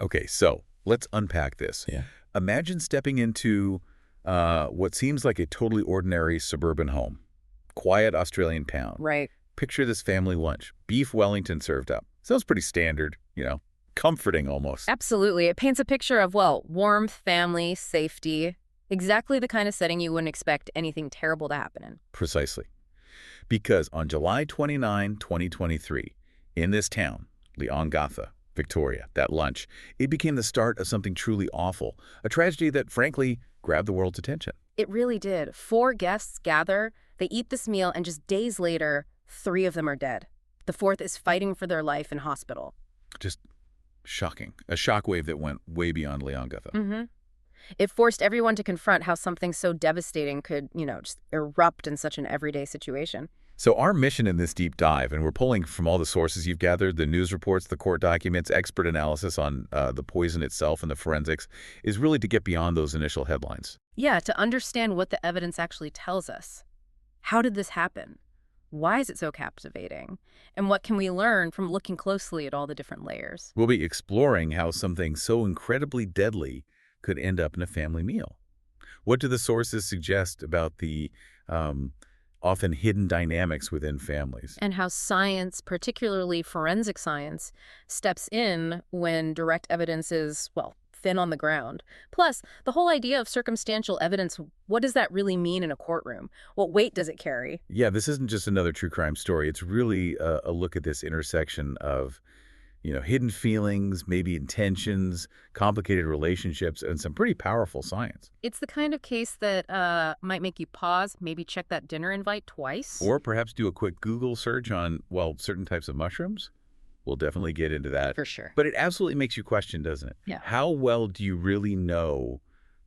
Okay, so let's unpack this. Yeah. Imagine stepping into what seems like a totally ordinary suburban home. Quiet Australian town. Right. Picture this family lunch. Beef Wellington served up. Sounds pretty standard, comforting almost. Absolutely. It paints a picture of, well, warmth, family, safety. Exactly the kind of setting you wouldn't expect anything terrible to happen in. Precisely. Because on July 29, 2023, in this town, Leongatha, Victoria, that lunch, it became the start of something truly awful, a tragedy that, frankly, grabbed the world's attention. It really did. 4 guests gather, they eat this meal, and just days later, 3 of them are dead. The 4th is fighting for their life in hospital. Just shocking. A shockwave that went way beyond Leongatha. Mm-hmm. It forced everyone to confront how something so devastating could, just erupt in such an everyday situation. So our mission in this deep dive, and we're pulling from all the sources you've gathered, the news reports, the court documents, expert analysis on the poison itself and the forensics, is really to get beyond those initial headlines. Yeah, to understand what the evidence actually tells us. How did this happen? Why is it so captivating? And what can we learn from looking closely at all the different layers? We'll be exploring how something so incredibly deadly could end up in a family meal. What do the sources suggest about the often hidden dynamics within families? And how science, particularly forensic science, steps in when direct evidence is, well, thin on the ground. Plus, the whole idea of circumstantial evidence, what does that really mean in a courtroom? What weight does it carry? Yeah, this isn't just another true crime story. It's really a look at this intersection of hidden feelings, maybe intentions, complicated relationships, and some pretty powerful science. It's the kind of case that might make you pause, maybe check that dinner invite twice. Or perhaps do a quick Google search on, certain types of mushrooms. We'll definitely get into that. For sure. But it absolutely makes you question, doesn't it? Yeah. How well do you really know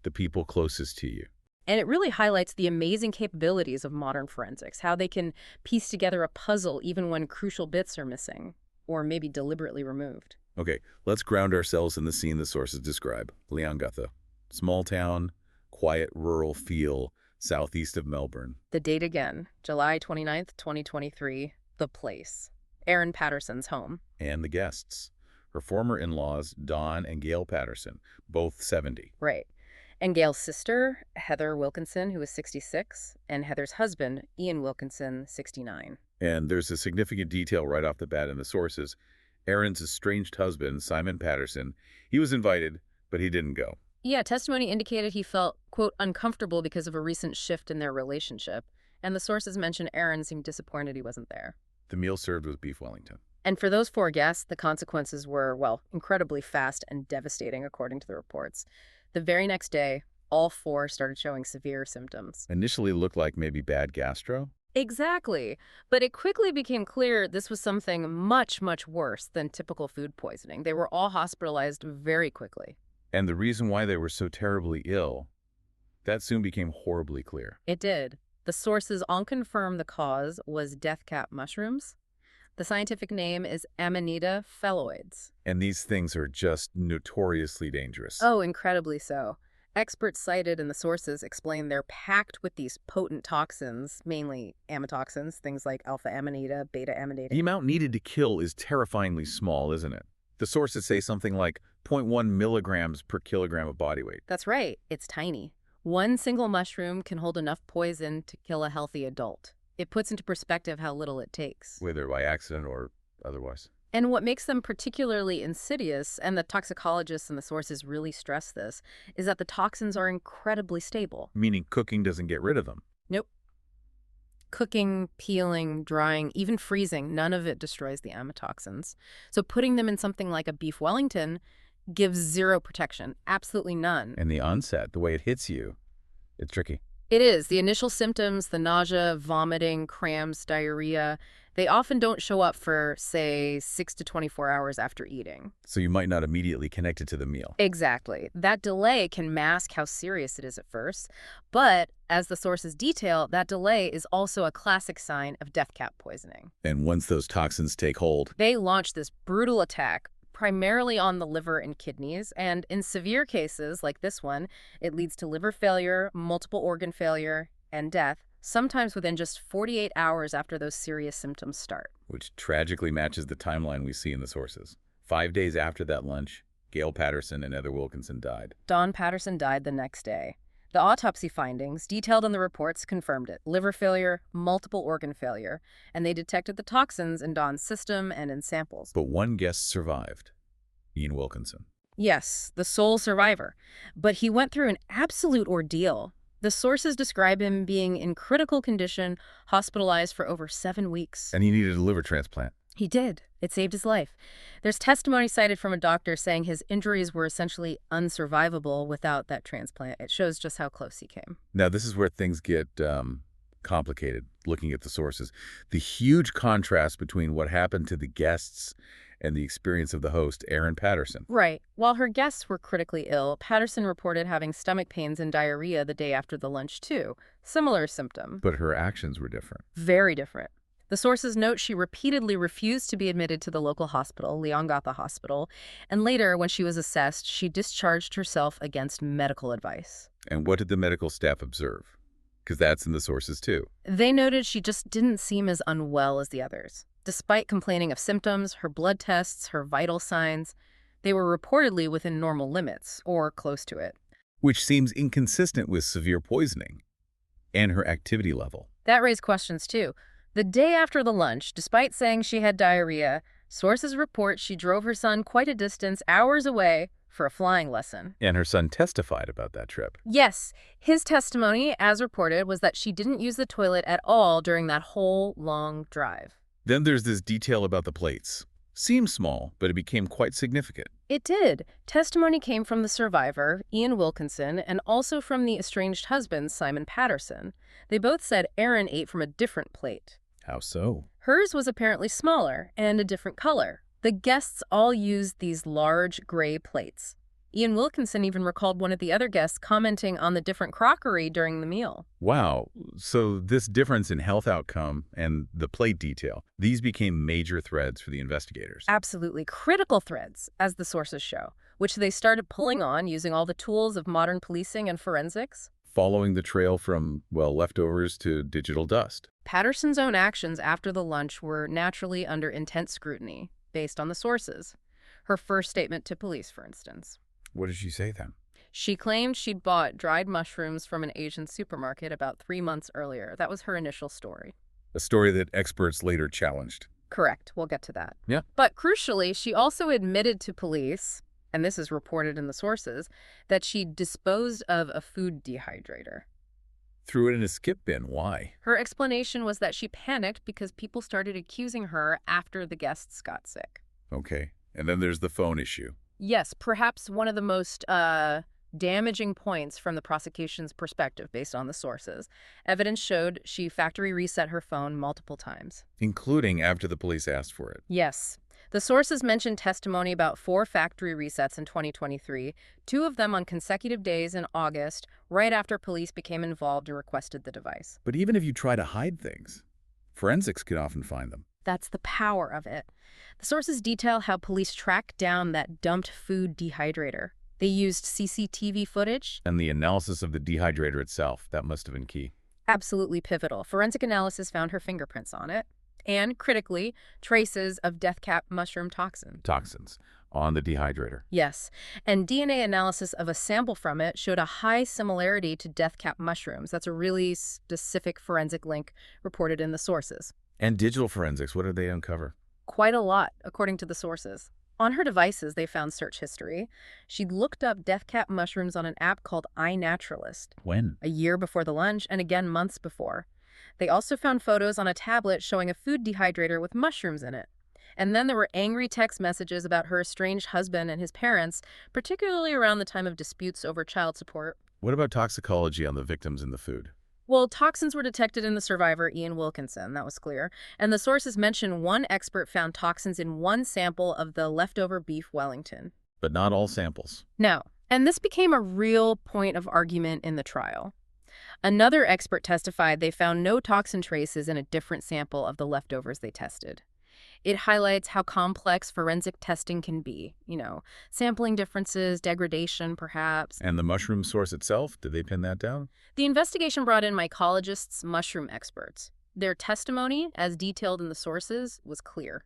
the people closest to you? And it really highlights the amazing capabilities of modern forensics, how they can piece together a puzzle even when crucial bits are missing. Or maybe deliberately removed. Okay, let's ground ourselves in the scene the sources describe. Leongatha, small town, quiet rural feel, southeast of Melbourne. The date again, July 29th, 2023, the place. Erin Patterson's home. And the guests. Her former in-laws, Don and Gail Patterson, both 70. Right. And Gail's sister, Heather Wilkinson, who was 66, and Heather's husband, Ian Wilkinson, 69. And there's a significant detail right off the bat in the sources. Erin's estranged husband, Simon Patterson, he was invited, but he didn't go. Yeah, testimony indicated he felt, quote, uncomfortable because of a recent shift in their relationship. And the sources mentioned Erin seemed disappointed he wasn't there. The meal served was beef Wellington. And for those 4 guests, the consequences were, well, incredibly fast and devastating, according to the reports. The very next day, all 4 started showing severe symptoms. Initially looked like maybe bad gastro. Exactly. But it quickly became clear this was something much, much worse than typical food poisoning. They were all hospitalized very quickly. And the reason why they were so terribly ill, that soon became horribly clear. It did. The sources all confirmed the cause was death cap mushrooms. The scientific name is Amanita phalloides. And these things are just notoriously dangerous. Oh, incredibly so. Experts cited in the sources explain they're packed with these potent toxins, mainly amatoxins, things like alpha-amanita, beta-amanita. The amount needed to kill is terrifyingly small, isn't it? The sources say something like 0.1 milligrams per kilogram of body weight. That's right. It's tiny. One single mushroom can hold enough poison to kill a healthy adult. It puts into perspective how little it takes. Whether by accident or otherwise. And what makes them particularly insidious, and the toxicologists and the sources really stress this, is that the toxins are incredibly stable. Meaning cooking doesn't get rid of them. Nope. Cooking, peeling, drying, even freezing, none of it destroys the amatoxins. So putting them in something like a beef Wellington gives zero protection, absolutely none. And the onset, the way it hits you, it's tricky. It is. The initial symptoms, the nausea, vomiting, cramps, diarrhea, they often don't show up for, say, 6 to 24 hours after eating. So you might not immediately connect it to the meal. Exactly. That delay can mask how serious it is at first. But as the sources detail, that delay is also a classic sign of death cap poisoning. And once those toxins take hold, they launch this brutal attack, primarily on the liver and kidneys, and in severe cases like this one, it leads to liver failure, multiple organ failure, and death, sometimes within just 48 hours after those serious symptoms start. which tragically matches the timeline we see in the sources. 5 days after that lunch, Gail Patterson and Heather Wilkinson died. Don Patterson died the next day. The autopsy findings, detailed in the reports, confirmed it. Liver failure, multiple organ failure, and they detected the toxins in Don's system and in samples. But one guest survived, Ian Wilkinson. Yes, the sole survivor. But he went through an absolute ordeal. The sources describe him being in critical condition, hospitalized for over 7 weeks. And he needed a liver transplant. He did. It saved his life. There's testimony cited from a doctor saying his injuries were essentially unsurvivable without that transplant. It shows just how close he came. Now, this is where things get complicated, looking at the sources. The huge contrast between what happened to the guests and the experience of the host, Erin Patterson. Right. While her guests were critically ill, Patterson reported having stomach pains and diarrhea the day after the lunch, too. Similar symptom. But her actions were different. Very different. The sources note she repeatedly refused to be admitted to the local hospital, Leongatha Hospital, and later, when she was assessed, she discharged herself against medical advice. And what did the medical staff observe? Because that's in the sources, too. They noted she just didn't seem as unwell as the others. Despite complaining of symptoms, her blood tests, her vital signs, they were reportedly within normal limits, or close to it. Which seems inconsistent with severe poisoning and her activity level. That raised questions, too. The day after the lunch, despite saying she had diarrhea, sources report she drove her son quite a distance, hours away, for a flying lesson. And her son testified about that trip. Yes, his testimony, as reported, was that she didn't use the toilet at all during that whole long drive. Then there's this detail about the plates. Seems small, but it became quite significant. It did. Testimony came from the survivor, Ian Wilkinson, and also from the estranged husband, Simon Patterson. They both said Erin ate from a different plate. How so? Hers was apparently smaller and a different color. The guests all used these large gray plates. Ian Wilkinson even recalled one of the other guests commenting on the different crockery during the meal. Wow. So this difference in health outcome and the plate detail, these became major threads for the investigators. Absolutely critical threads, as the sources show, which they started pulling on using all the tools of modern policing and forensics. Following the trail from, well, leftovers to digital dust. Patterson's own actions after the lunch were naturally under intense scrutiny, based on the sources. Her first statement to police, for instance. What did she say then? She claimed she'd bought dried mushrooms from an Asian supermarket about 3 months earlier. That was her initial story. A story that experts later challenged. Correct. We'll get to that. Yeah. But crucially, she also admitted to police, and this is reported in the sources, that she disposed of a food dehydrator. Threw it in a skip bin. Why? Her explanation was that she panicked because people started accusing her after the guests got sick. Okay. And then there's the phone issue. Yes, perhaps one of the most damaging points from the prosecution's perspective based on the sources. Evidence showed she factory reset her phone multiple times. Including after the police asked for it. Yes. The sources mentioned testimony about 4 factory resets in 2023, 2 of them on consecutive days in August, right after police became involved and requested the device. But even if you try to hide things, forensics can often find them. That's the power of it. The sources detail how police tracked down that dumped food dehydrator. They used CCTV footage. And the analysis of the dehydrator itself, that must have been key. Absolutely pivotal. Forensic analysis found her fingerprints on it. And, critically, traces of death cap mushroom toxin. Toxins on the dehydrator. Yes. And DNA analysis of a sample from it showed a high similarity to death cap mushrooms. That's a really specific forensic link reported in the sources. And digital forensics, what did they uncover? Quite a lot, according to the sources. On her devices, they found search history. She'd looked up death cap mushrooms on an app called iNaturalist. When? A year before the lunch, and again months before. They also found photos on a tablet showing a food dehydrator with mushrooms in it. And then there were angry text messages about her estranged husband and his parents, particularly around the time of disputes over child support. What about toxicology on the victims in the food? Well, toxins were detected in the survivor, Ian Wilkinson, that was clear. And the sources mention one expert found toxins in one sample of the leftover beef Wellington. But not all samples. No. And this became a real point of argument in the trial. Another expert testified they found no toxin traces in a different sample of the leftovers they tested. It highlights how complex forensic testing can be. Sampling differences, degradation, perhaps. And the mushroom source itself, did they pin that down? The investigation brought in mycologists, mushroom experts. Their testimony, as detailed in the sources, was clear.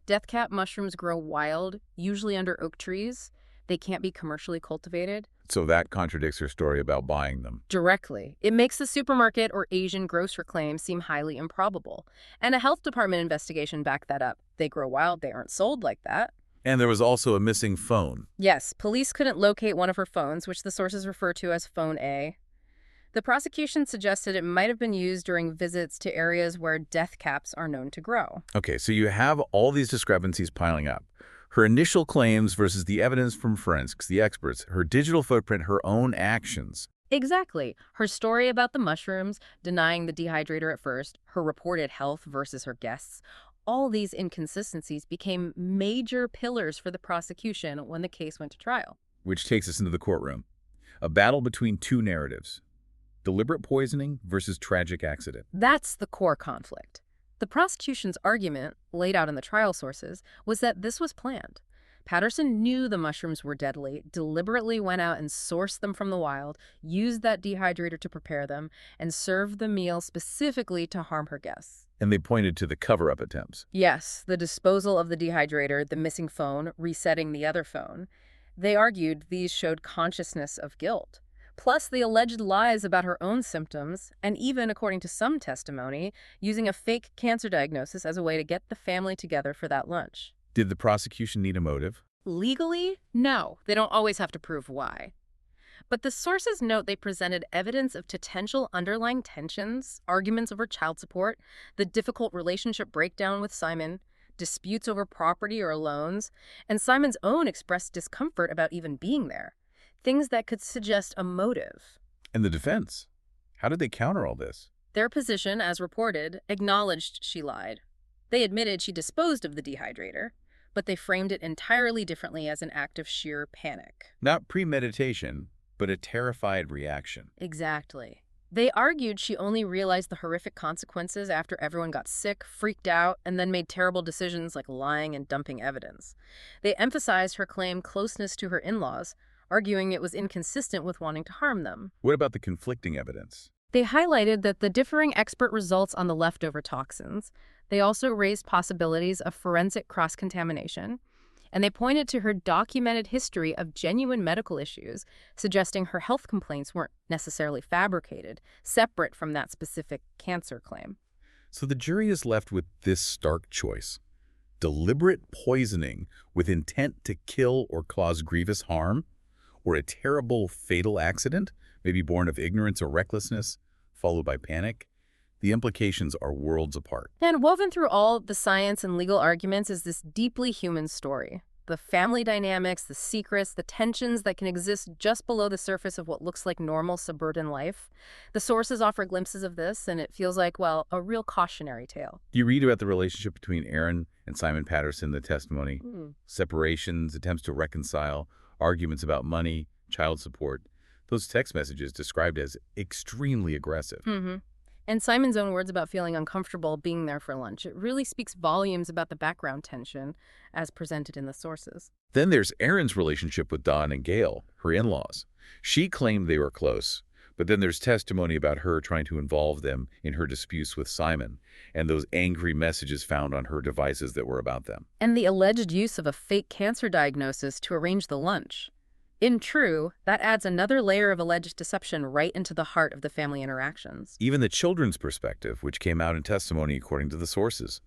Death cap mushrooms grow wild, usually under oak trees. They can't be commercially cultivated. So that contradicts her story about buying them. Directly. It makes the supermarket or Asian grocer claim seem highly improbable. And a health department investigation backed that up. They grow wild, they aren't sold like that. And there was also a missing phone. Yes, police couldn't locate one of her phones, which the sources refer to as Phone A. The prosecution suggested it might have been used during visits to areas where death caps are known to grow. Okay, so you have all these discrepancies piling up. Her initial claims versus the evidence from forensics, the experts, her digital footprint, her own actions. Exactly. Her story about the mushrooms, denying the dehydrator at first, her reported health versus her guests, all these inconsistencies became major pillars for the prosecution when the case went to trial. Which takes us into the courtroom. A battle between two narratives. Deliberate poisoning versus tragic accident. That's the core conflict. The prosecution's argument, laid out in the trial sources, was that this was planned. Patterson knew the mushrooms were deadly, deliberately went out and sourced them from the wild, used that dehydrator to prepare them, and served the meal specifically to harm her guests. And they pointed to the cover-up attempts. Yes, the disposal of the dehydrator, the missing phone, resetting the other phone. They argued these showed consciousness of guilt. Plus the alleged lies about her own symptoms, and even, according to some testimony, using a fake cancer diagnosis as a way to get the family together for that lunch. Did the prosecution need a motive? Legally, no. They don't always have to prove why. But the sources note they presented evidence of potential underlying tensions, arguments over child support, the difficult relationship breakdown with Simon, disputes over property or loans, and Simon's own expressed discomfort about even being there. Things that could suggest a motive. And the defense? How did they counter all this? Their position, as reported, acknowledged she lied. They admitted she disposed of the dehydrator, but they framed it entirely differently as an act of sheer panic. Not premeditation, but a terrified reaction. Exactly. They argued she only realized the horrific consequences after everyone got sick, freaked out, and then made terrible decisions like lying and dumping evidence. They emphasized her claimed closeness to her in-laws, arguing it was inconsistent with wanting to harm them. What about the conflicting evidence? They highlighted that the differing expert results on the leftover toxins. They also raised possibilities of forensic cross-contamination, and they pointed to her documented history of genuine medical issues, suggesting her health complaints weren't necessarily fabricated, separate from that specific cancer claim. So the jury is left with this stark choice. Deliberate poisoning with intent to kill or cause grievous harm, or a terrible fatal accident, maybe born of ignorance or recklessness, followed by panic. The implications are worlds apart. And woven through all the science and legal arguments is this deeply human story. The family dynamics, the secrets, the tensions that can exist just below the surface of what looks like normal suburban life. The sources offer glimpses of this, and it feels like, well, a real cautionary tale. You read about the relationship between Erin and Simon Patterson, the testimony, separations, attempts to reconcile, arguments about money, child support. Those text messages described as extremely aggressive. And Simon's own words about feeling uncomfortable being there for lunch. It really speaks volumes about the background tension as presented in the sources. Then there's Erin's relationship with Don and Gail, her in-laws. She claimed they were close, but then there's testimony about her trying to involve them in her disputes with Simon and those angry messages found on her devices that were about them. And the alleged use of a fake cancer diagnosis to arrange the lunch. In true, that adds another layer of alleged deception right into the heart of the family interactions. Even the children's perspective, which came out in testimony according to the sources,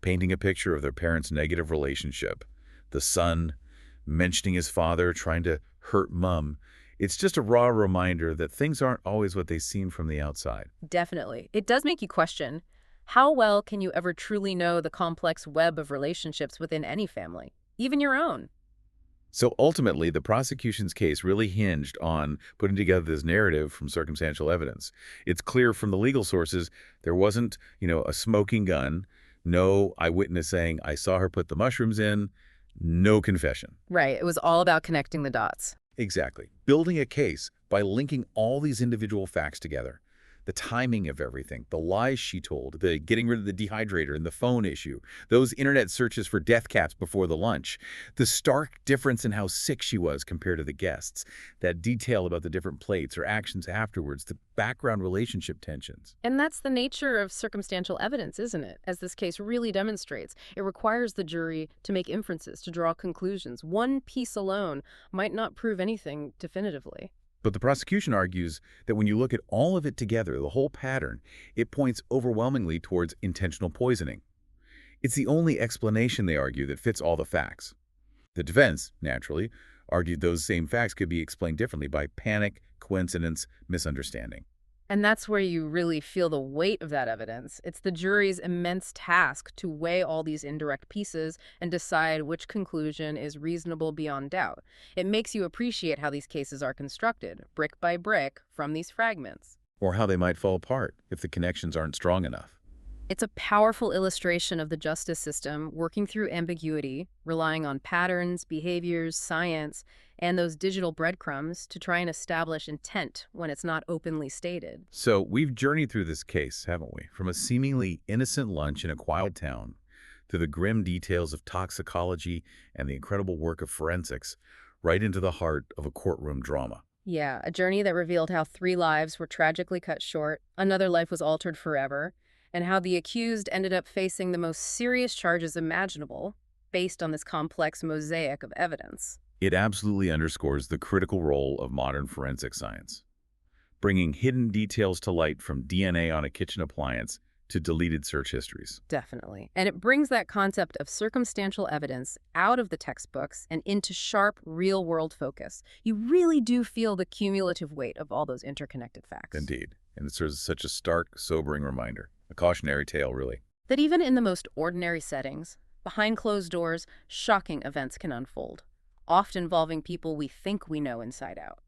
painting a picture of their parents' negative relationship. The son mentioning his father trying to hurt mom. It's just a raw reminder that things aren't always what they seem from the outside. Definitely. It does make you question, how well can you ever truly know the complex web of relationships within any family, even your own? So ultimately, the prosecution's case really hinged on putting together this narrative from circumstantial evidence. It's clear from the legal sources there wasn't, a smoking gun, no eyewitness saying, I saw her put the mushrooms in, no confession. Right. It was all about connecting the dots. Exactly. Building a case by linking all these individual facts together. The timing of everything, the lies she told, the getting rid of the dehydrator and the phone issue, those internet searches for death caps before the lunch, the stark difference in how sick she was compared to the guests, that detail about the different plates or actions afterwards, the background relationship tensions. And that's the nature of circumstantial evidence, isn't it? As this case really demonstrates, it requires the jury to make inferences, to draw conclusions. One piece alone might not prove anything definitively. But the prosecution argues that when you look at all of it together, the whole pattern, it points overwhelmingly towards intentional poisoning. It's the only explanation, they argue, that fits all the facts. The defense, naturally, argued those same facts could be explained differently by panic, coincidence, misunderstanding. And that's where you really feel the weight of that evidence. It's the jury's immense task to weigh all these indirect pieces and decide which conclusion is reasonable beyond doubt. It makes you appreciate how these cases are constructed, brick by brick, from these fragments. Or how they might fall apart if the connections aren't strong enough. It's a powerful illustration of the justice system working through ambiguity, relying on patterns, behaviors, science, and those digital breadcrumbs to try and establish intent when it's not openly stated. So we've journeyed through this case, haven't we? From a seemingly innocent lunch in a quiet town to the grim details of toxicology and the incredible work of forensics, right into the heart of a courtroom drama. Yeah, a journey that revealed how 3 lives were tragically cut short, another life was altered forever, and how the accused ended up facing the most serious charges imaginable based on this complex mosaic of evidence. It absolutely underscores the critical role of modern forensic science, bringing hidden details to light from DNA on a kitchen appliance to deleted search histories. Definitely. And it brings that concept of circumstantial evidence out of the textbooks and into sharp, real-world focus. You really do feel the cumulative weight of all those interconnected facts. Indeed. And it serves as such a stark, sobering reminder. A cautionary tale, really. That even in the most ordinary settings, behind closed doors, shocking events can unfold, often involving people we think we know inside out.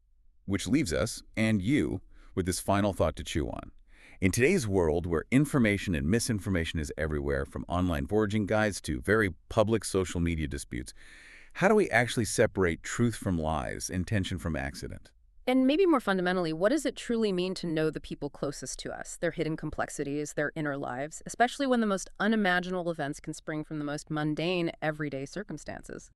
Which leaves us, and you, with this final thought to chew on. In today's world where information and misinformation is everywhere, from online foraging guides to very public social media disputes, how do we actually separate truth from lies, intention from accident? And maybe more fundamentally, what does it truly mean to know the people closest to us, their hidden complexities, their inner lives, especially when the most unimaginable events can spring from the most mundane, everyday circumstances?